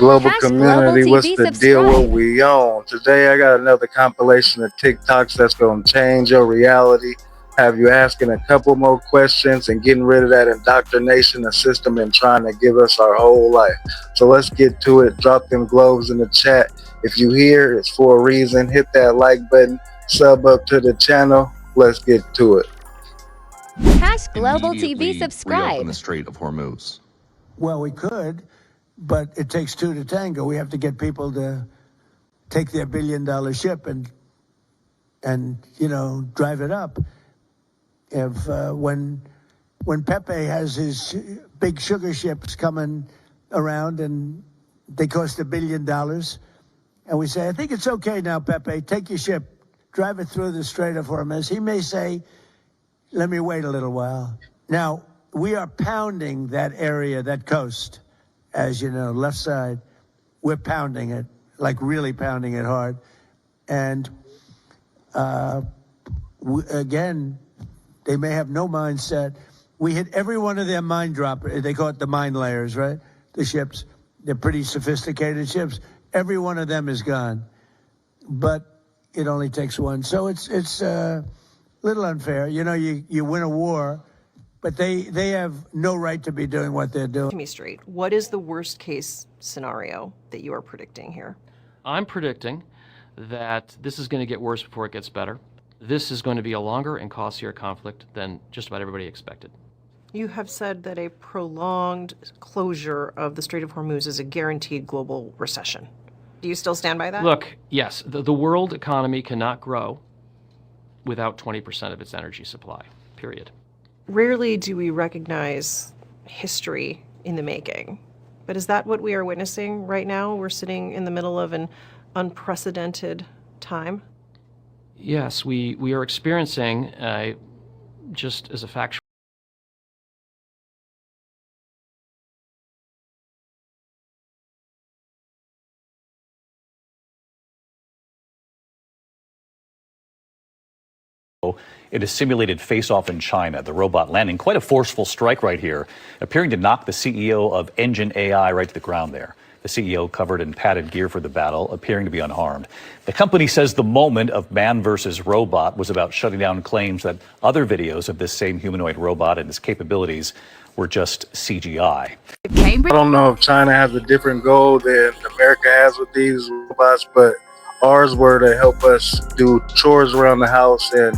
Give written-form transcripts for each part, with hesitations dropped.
Global community, what's the deal? What we on? Today I got another compilation of TikToks that's gonna change your reality, have you asking a couple more questions and getting rid of that indoctrination the system and trying to give us our whole life. So let's get to it. Drop them globes in the chat. If you here, it's for a reason. Hit that like button, sub up to the channel. Let's get to it. Global TV subscribe. Reopen the Strait of Hormuz. Well, we could, but it takes two to tango. We have to get people to take their billion-dollar ship and drive it up. If when Pepe has his big sugar ships coming around and they cost $1 billion, and we say, I think it's okay now, Pepe, take your ship, drive it through the Strait of Hormuz. He may say, let me wait a little while. Now, we are pounding that area, that coast, as you know, left side. We're pounding it, like really pounding it hard. And again, they may have no mindset. We hit every one of their mine drop. They call it the mine layers, right? The ships. They're pretty sophisticated ships. Every one of them is gone. But it only takes one. So it's a little unfair. You know, you win a war, but they have no right to be doing what they're doing. To me straight, what is the worst case scenario that you are predicting here? I'm predicting that this is going to get worse before it gets better. This is going to be a longer and costlier conflict than just about everybody expected. You have said that a prolonged closure of the Strait of Hormuz is a guaranteed global recession. Do you still stand by that? Look, yes, the world economy cannot grow without 20% of its energy supply, period. Rarely do we recognize history in the making, but is that what we are witnessing right now? We're sitting in the middle of an unprecedented time. Yes, we are experiencing, just as a factual in a simulated face-off in China. The robot landing quite a forceful strike right here, appearing to knock the CEO of Engine AI right to the ground there. The CEO, covered in padded gear for the battle, appearing to be unharmed. The company says the moment of man versus robot was about shutting down claims that other videos of this same humanoid robot and its capabilities were just CGI. I don't know if China has a different goal than America has with these robots, but ours were to help us do chores around the house and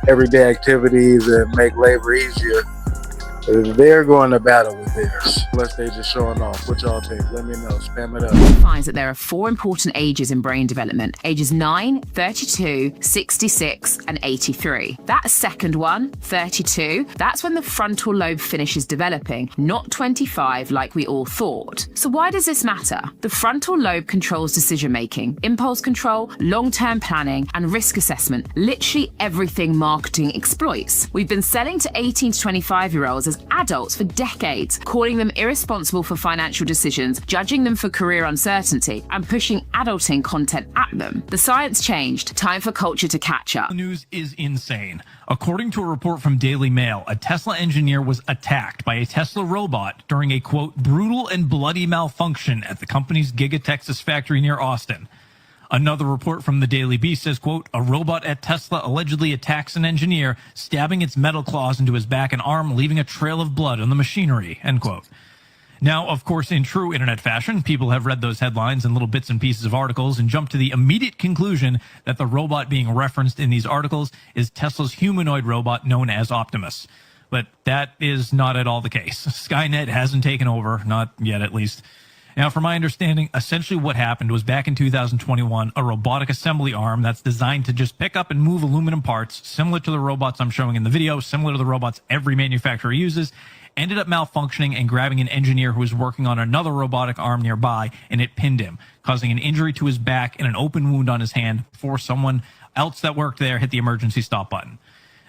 everyday activities and make labor easier. They're going to battle with theirs, unless they just showing off. What y'all think? Let me know. Spam it up. Finds that there are 4 important ages in brain development: ages 9, 32, 66, and 83. That second one, 32, that's when the frontal lobe finishes developing, not 25 like we all thought. So why does this matter? The frontal lobe controls decision-making, impulse control, long-term planning, and risk assessment, literally everything marketing exploits. We've been selling to 18 to 25-year-olds as adults for decades, calling them irresponsible for financial decisions, judging them for career uncertainty, and pushing adulting content at them. The science changed. Time for culture to catch up. The news is insane. According to a report from Daily Mail, a Tesla engineer was attacked by a Tesla robot during a, quote, brutal and bloody malfunction at the company's Giga Texas factory near Austin. Another report from the Daily Beast says, quote, a robot at Tesla allegedly attacks an engineer, stabbing its metal claws into his back and arm, leaving a trail of blood on the machinery, end quote. Now, of course, in true internet fashion, people have read those headlines and little bits and pieces of articles and jumped to the immediate conclusion that the robot being referenced in these articles is Tesla's humanoid robot known as Optimus. But that is not at all the case. Skynet hasn't taken over, not yet at least. Now, from my understanding, essentially what happened was back in 2021, a robotic assembly arm that's designed to just pick up and move aluminum parts, similar to the robots I'm showing in the video, similar to the robots every manufacturer uses, ended up malfunctioning and grabbing an engineer who was working on another robotic arm nearby, and it pinned him, causing an injury to his back and an open wound on his hand before someone else that worked there hit the emergency stop button.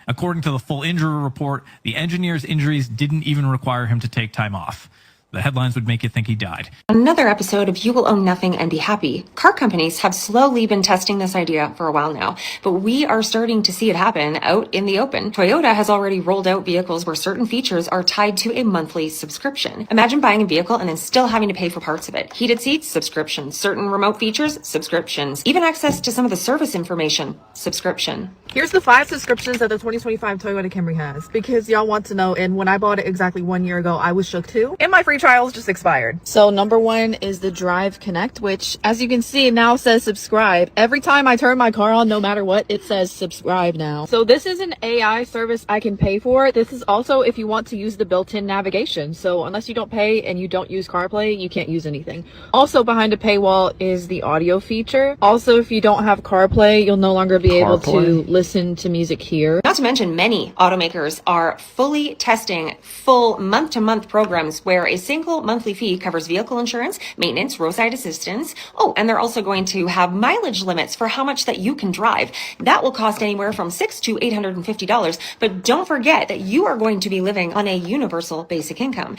According to the full injury report, the engineer's injuries didn't even require him to take time off. The headlines would make you think he died. Another episode of You Will Own Nothing and Be Happy. Car companies have slowly been testing this idea for a while now, but we are starting to see it happen out in the open. Toyota has already rolled out vehicles where certain features are tied to a monthly subscription. Imagine buying a vehicle and then still having to pay for parts of it. Heated seats, subscription. Certain remote features, subscriptions. Even access to some of the service information, subscription. Here's the 5 subscriptions that the 2025 Toyota Camry has, because y'all want to know, and when I bought it exactly 1 year ago, I was shook too, and my free trials just expired. So number 1 is the Drive Connect, which, as you can see, now says subscribe. Every time I turn my car on, no matter what, it says subscribe now. So this is an AI service I can pay for. This is also if you want to use the built-in navigation. So unless you don't pay and you don't use CarPlay, you can't use anything. Also behind a paywall is the audio feature. Also, if you don't have CarPlay, you'll no longer be able to listen to music here. Not to mention, many automakers are fully testing full month-to-month programs where a single monthly fee covers vehicle insurance, maintenance, roadside assistance. Oh, and they're also going to have mileage limits for how much that you can drive. That will cost anywhere from $600 to $850. But don't forget that you are going to be living on a universal basic income.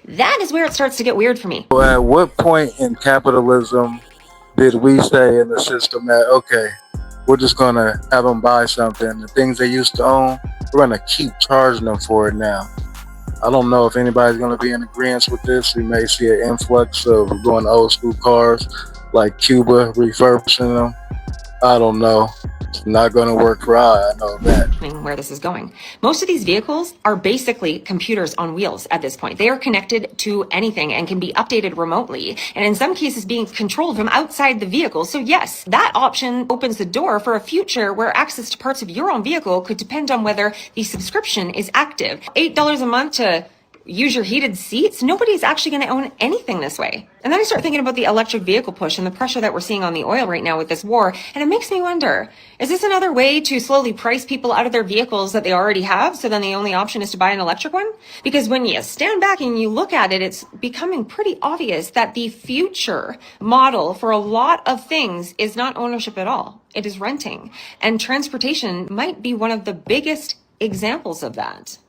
That is where it starts to get weird for me. Well, at what point in capitalism did we say in the system that, okay, we're just going to have them buy something, the things they used to own, we're going to keep charging them for it now? I don't know if anybody's going to be in agreement with this. We may see an influx of going old school cars like Cuba, refurbishing them. I don't know. It's not going to work right. I know that. Where this is going. Most of these vehicles are basically computers on wheels at this point. They are connected to anything and can be updated remotely, and in some cases being controlled from outside the vehicle. So yes, that option opens the door for a future where access to parts of your own vehicle could depend on whether the subscription is active. $8 a month to use your heated seats? Nobody's actually going to own anything this way. And then I start thinking about the electric vehicle push and the pressure that we're seeing on the oil right now with this war, and it makes me wonder, is this another way to slowly price people out of their vehicles that they already have, so then the only option is to buy an electric one? Because when you stand back and you look at it, it's becoming pretty obvious that the future model for a lot of things is not ownership at all. It is renting. And transportation might be one of the biggest examples of that.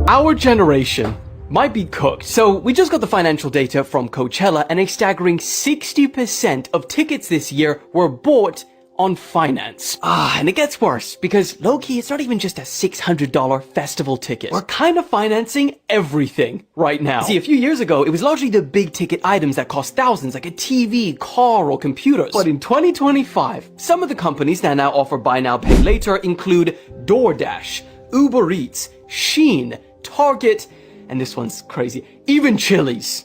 Our generation might be cooked. So we just got the financial data from Coachella, and a staggering 60% of tickets this year were bought on finance. And it gets worse, because low-key, it's not even just a $600 festival ticket. We're kind of financing everything right now. See, a few years ago, it was largely the big ticket items that cost thousands, like a TV, car, or computers. But in 2025, some of the companies that now offer buy now, pay later include DoorDash, Uber Eats, Shein, Target, and this one's crazy, even Chili's.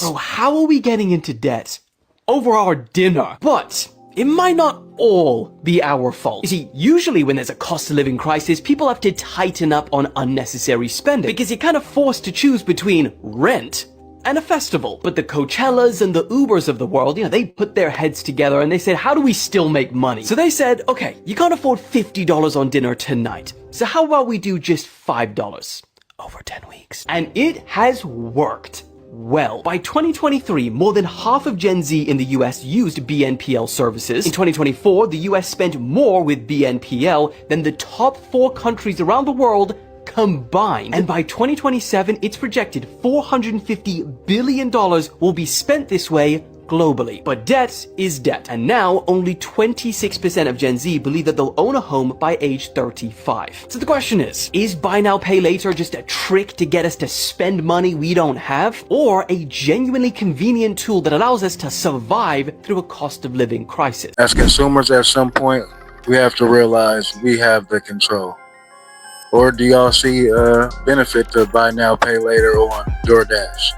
Bro, how are we getting into debt over our dinner? But it might not all be our fault. You see, usually when there's a cost of living crisis, people have to tighten up on unnecessary spending because you're kind of forced to choose between rent and a festival. But the Coachellas and the Ubers of the world, they put their heads together and they said, how do we still make money? So they said, okay, you can't afford $50 on dinner tonight. So how about we do just $5 over 10 weeks? And it has worked well. By 2023, more than half of Gen Z in the US used BNPL services. In 2024, the US spent more with BNPL than the top 4 countries around the world combined. And by 2027, it's projected $450 billion will be spent this way globally. But debt is debt. And now only 26% of Gen Z believe that they'll own a home by age 35. So the question is buy now, pay later just a trick to get us to spend money we don't have? Or a genuinely convenient tool that allows us to survive through a cost of living crisis? As consumers, at some point, we have to realize we have the control. Or do y'all see a benefit to buy now, pay later on DoorDash?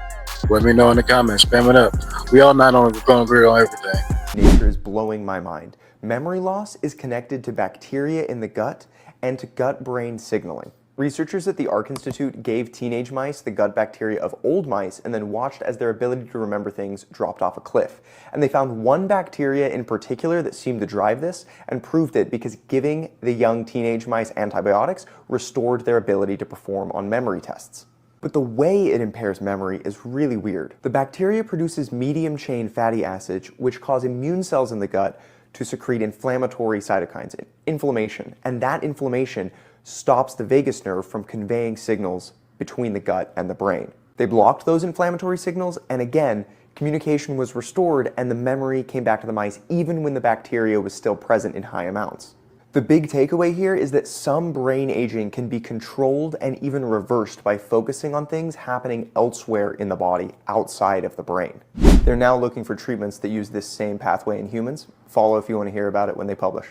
Let me know in the comments. Spam it up. We all not going to agree on everything. Nature is blowing my mind. Memory loss is connected to bacteria in the gut and to gut-brain signaling. Researchers at the Ark Institute gave teenage mice the gut bacteria of old mice and then watched as their ability to remember things dropped off a cliff. And they found one bacteria in particular that seemed to drive this and proved it because giving the young teenage mice antibiotics restored their ability to perform on memory tests. But the way it impairs memory is really weird. The bacteria produces medium-chain fatty acids, which cause immune cells in the gut to secrete inflammatory cytokines, inflammation, and that inflammation stops the vagus nerve from conveying signals between the gut and the brain. They blocked those inflammatory signals, and again, communication was restored and the memory came back to the mice even when the bacteria was still present in high amounts. The big takeaway here is that some brain aging can be controlled and even reversed by focusing on things happening elsewhere in the body, outside of the brain. They're now looking for treatments that use this same pathway in humans. Follow if you want to hear about it when they publish.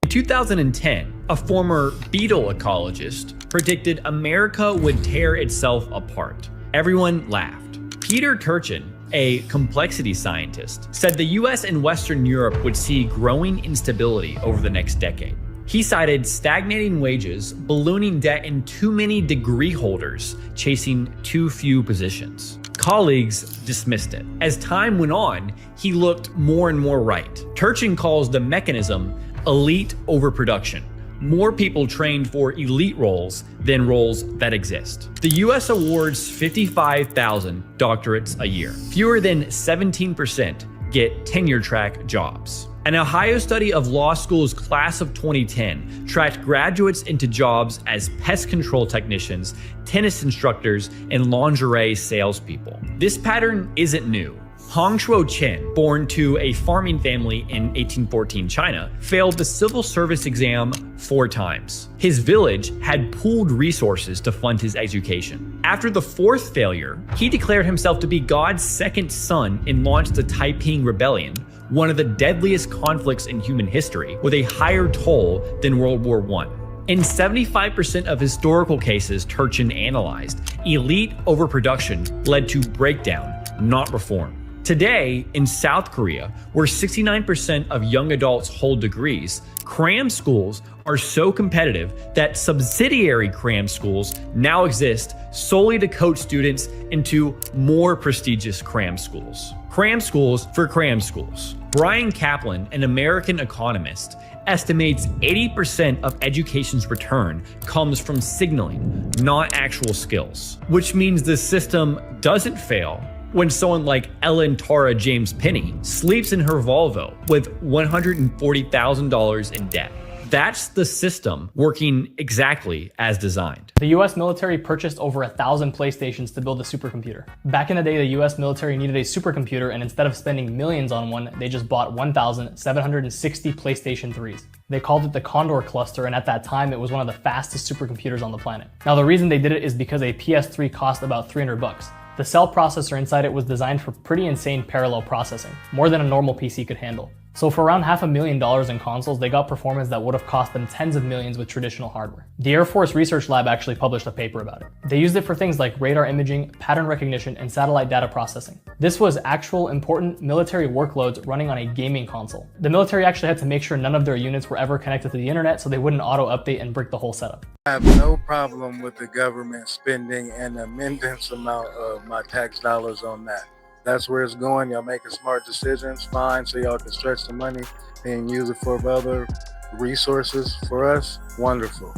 In 2010, a former beetle ecologist predicted America would tear itself apart. Everyone laughed. Peter Turchin, a complexity scientist, said the US and Western Europe would see growing instability over the next decade. He cited stagnating wages, ballooning debt, and too many degree holders chasing too few positions. Colleagues dismissed it. As time went on, he looked more and more right. Turchin calls the mechanism elite overproduction. More people trained for elite roles than roles that exist. The US awards 55,000 doctorates a year. Fewer than 17% get tenure track jobs. An Ohio study of law school's class of 2010 tracked graduates into jobs as pest control technicians, tennis instructors, and lingerie salespeople. This pattern isn't new. Hong Shuo Chen, born to a farming family in 1814 China, failed the civil service exam 4 times. His village had pooled resources to fund his education. After the 4th failure, he declared himself to be God's second son and launched the Taiping Rebellion, one of the deadliest conflicts in human history, with a higher toll than World War I. In 75% of historical cases Turchin analyzed, elite overproduction led to breakdown, not reform. Today, in South Korea, where 69% of young adults hold degrees, cram schools are so competitive that subsidiary cram schools now exist solely to coach students into more prestigious cram schools. Cram schools for cram schools. Brian Kaplan, an American economist, estimates 80% of education's return comes from signaling, not actual skills, which means the system doesn't fail when someone like Ellen Tara James Penny sleeps in her Volvo with $140,000 in debt. That's the system working exactly as designed. The US military purchased over 1,000 PlayStations to build a supercomputer. Back in the day, the US military needed a supercomputer, and instead of spending millions on one, they just bought 1,760 PlayStation 3s. They called it the Condor cluster, and at that time, it was one of the fastest supercomputers on the planet. Now, the reason they did it is because a PS3 cost about $300. The cell processor inside it was designed for pretty insane parallel processing, more than a normal PC could handle. So for around $500,000 in consoles, they got performance that would have cost them tens of millions with traditional hardware. The Air Force Research Lab actually published a paper about it. They used it for things like radar imaging, pattern recognition, and satellite data processing. This was actual important military workloads running on a gaming console. The military actually had to make sure none of their units were ever connected to the internet so they wouldn't auto-update and break the whole setup. I have no problem with the government spending an immense amount of my tax dollars on that. That's where it's going. Y'all making smart decisions, fine, so y'all can stretch the money and use it for other resources for us. Wonderful.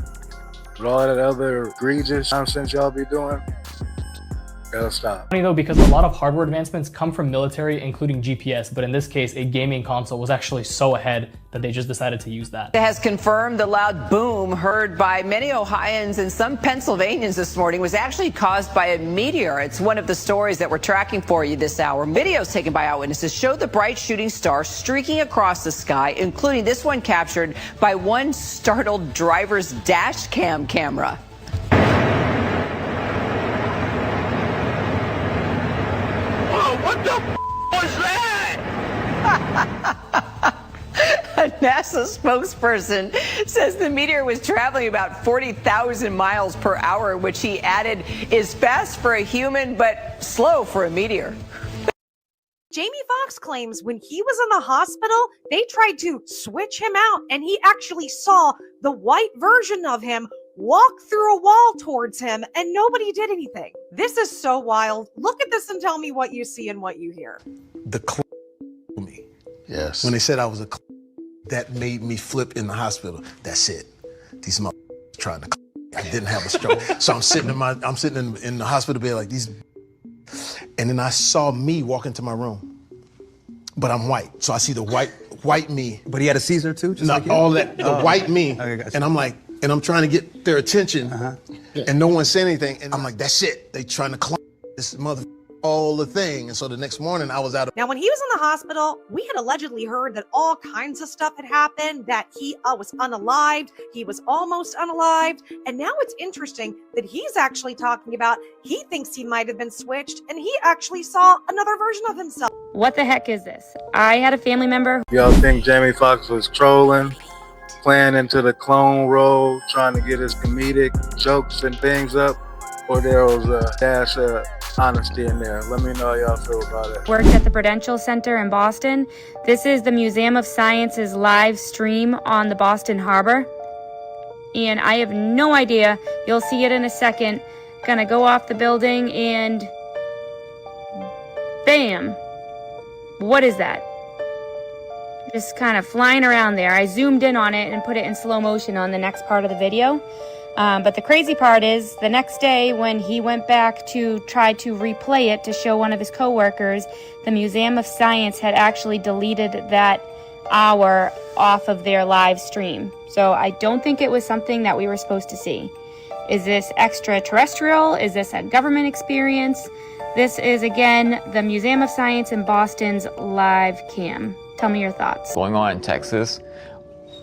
But all that other egregious nonsense y'all be doing, gotta stop. Funny though, because a lot of hardware advancements come from military, including GPS, but in this case, a gaming console was actually so ahead that they just decided to use that. It has confirmed the loud boom heard by many Ohioans and some Pennsylvanians this morning was actually caused by a meteor. It's one of the stories that we're tracking for you this hour. Videos taken by eyewitnesses show the bright shooting star streaking across the sky, including this one captured by one startled driver's dash cam camera. What the was that? A NASA spokesperson says the meteor was traveling about 40,000 miles per hour, which he added is fast for a human, but slow for a meteor. Jamie Foxx claims when he was in the hospital, they tried to switch him out, and he actually saw the white version of him walk through a wall towards him, and nobody did anything. This is so wild. Look at this and tell me what you see and what you hear. The me. Yes. When they said I was a that made me flip in the hospital. That's it. These motherfuckers tried to I didn't have a stroke. So I'm sitting in the hospital bed like these, and then I saw me walk into my room. But I'm white, so I see the white me. But he had a Caesar too, just not like you? all that, the white me, Okay, gotcha. and I'm like, and I'm trying to get their attention, and no one said anything. And I'm like, that's it. They trying to climb this mother all the thing. And so the next morning I was out of. Now, when he was in the hospital, we had allegedly heard that all kinds of stuff had happened, that he was unalived, he was almost unalived. And now it's interesting that he's actually talking about he thinks he might have been switched, and he actually saw another version of himself. What the heck is this? I had a family member. Y'all think Jamie Foxx was trolling, playing into the clone role, trying to get his comedic jokes and things up? Or there was a dash of honesty in there? Let me know how y'all feel about it. Worked at the Prudential Center in Boston. This is the Museum of Science's live stream on the Boston Harbor. And I have no idea. You'll see it in a second. Gonna go off the building and bam. What is that? Just kind of flying around there. I zoomed in on it and put it in slow motion on the next part of the video. But the crazy part is the next day when he went back to try to replay it to show one of his coworkers, the Museum of Science had actually deleted that hour off of their live stream. So I don't think it was something that we were supposed to see. Is this extraterrestrial? Is this a government experience? This is, again, the Museum of Science in Boston's live cam. Tell me your thoughts. Going on in Texas.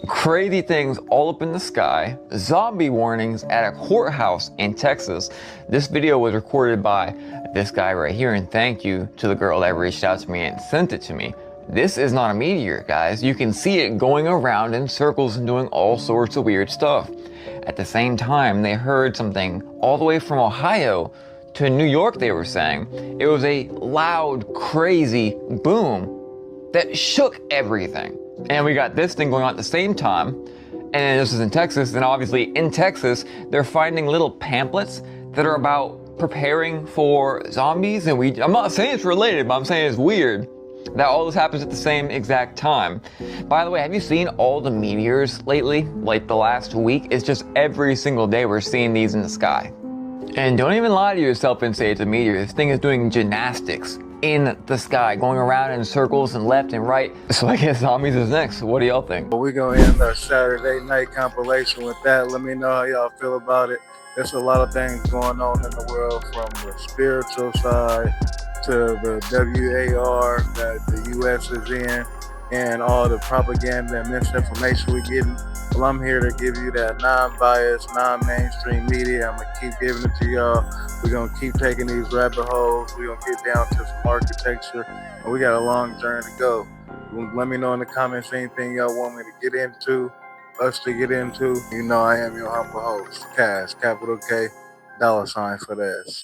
Crazy things all up in the sky. Zombie warnings at a courthouse in Texas. This video was recorded by this guy right here, and thank you to the girl that reached out to me and sent it to me. This is not a meteor, guys. You can see it going around in circles and doing all sorts of weird stuff. At the same time, they heard something all the way from Ohio to New York, they were saying. It was a loud, crazy boom that shook everything. And we got this thing going on at the same time. And this is in Texas. And obviously in Texas, they're finding little pamphlets that are about preparing for zombies. And I'm not saying it's related, but I'm saying it's weird that all this happens at the same exact time. By the way, have you seen all the meteors lately? Like the last week? It's just every single day we're seeing these in the sky. And don't even lie to yourself and say it's a meteor. This thing is doing gymnastics in the sky, going around in circles and left and right. So I guess zombies is next. What do y'all think? Well, we're going to end our Saturday night compilation with that. Let me know how y'all feel about it. There's a lot of things going on in the world, from the spiritual side to the WAR that the U.S. is in, and all the propaganda and misinformation we're getting. Well, I'm here to give you that non-biased, non-mainstream media. I'm going to keep giving it to y'all. We're going to keep taking these rabbit holes. We're going to get down to some architecture. And we got a long journey to go. Let me know in the comments anything y'all want me to get into, us to get into. You know I am your humble host, Cash, capital K, $ for this.